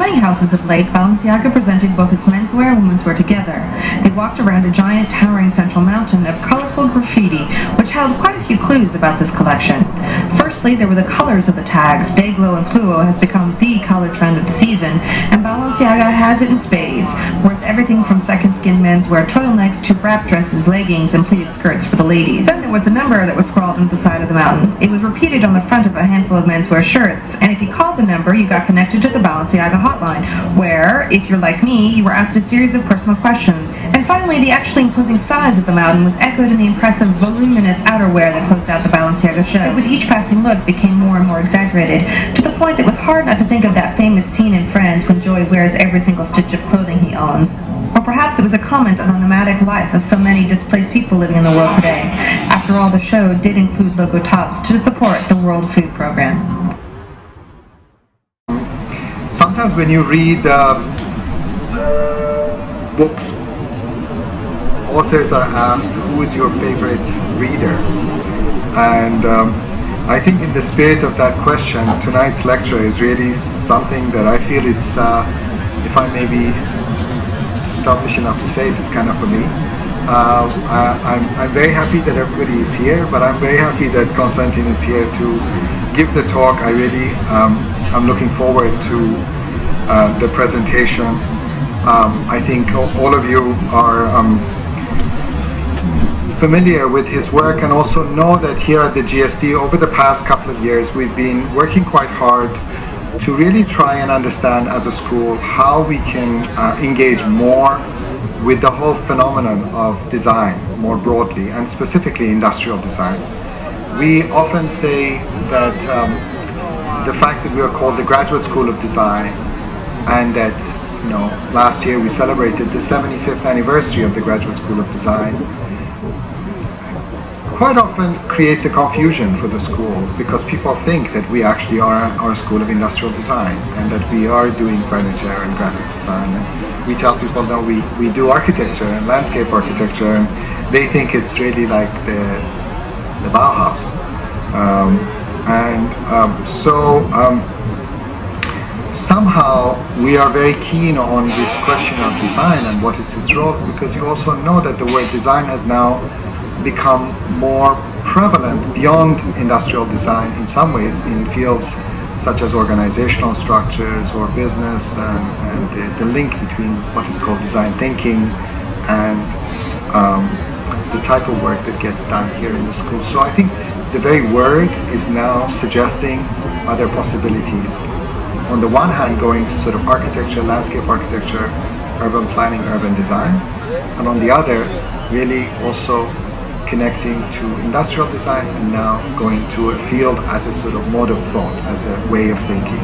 selling houses of late, Balenciaga presented both its menswear and womenswear together. They walked around a giant towering central mountain of colorful graffiti, which held quite a few clues about this collection. Firstly, there were the colors of the tags. Day Glow and Fluo has become the color trend of the season, and Balenciaga has it in spades, worth everything from second skin menswear turtlenecks to wrap dresses, leggings, and pleated skirts for the ladies. Then there was the number that was scrawled into the side of the mountain. It was repeated on the front of a handful of menswear shirts, and if you called the number, you got connected to the Balenciaga hotline, where, if you're like me, you were asked a series of personal questions. And finally, the actually imposing size of the mountain was echoed in the impressive, voluminous outerwear that closed out the Balenciaga show. And with each passing look, became more and more exaggerated, to the point that it was hard not to think of that famous scene in Friends when Joey wears every single stitch of clothing he owns. Or perhaps it was a comment on the nomadic life of so many displaced people living in the world today. After all, the show did include logo tops to support the World Food Program. Sometimes when you read books, authors are asked, who is your favorite reader? And I think in the spirit of that question, tonight's lecture is really something that I feel it's, if I may be selfish enough to say, it's kind of for me. I'm very happy that everybody is here, but I'm very happy that Konstantin is here to give the talk. I really, I'm looking forward to the presentation. I think all of you are familiar with his work and also know that here at the GSD over the past couple of years we've been working quite hard to really try and understand as a school how we can engage more with the whole phenomenon of design more broadly and specifically industrial design. We often say that the fact that we are called the Graduate School of Design and that last year we celebrated the 75th anniversary of the Graduate School of Design quite often creates a confusion for the school because people think that we actually are our School of Industrial Design and that we are doing furniture and graphic design. And we tell people, no, we do architecture and landscape architecture, and they think it's really like the Bauhaus. Somehow we are very keen on this question of design and what is its role, because you also know that the word design has now become more prevalent beyond industrial design in some ways in fields such as organizational structures or business and the link between what is called design thinking and the type of work that gets done here in the school. So I think the very word is now suggesting other possibilities. On the one hand, going to sort of architecture, landscape architecture, urban planning, urban design, and on the other, really also connecting to industrial design and now going to a field as a sort of mode of thought, as a way of thinking.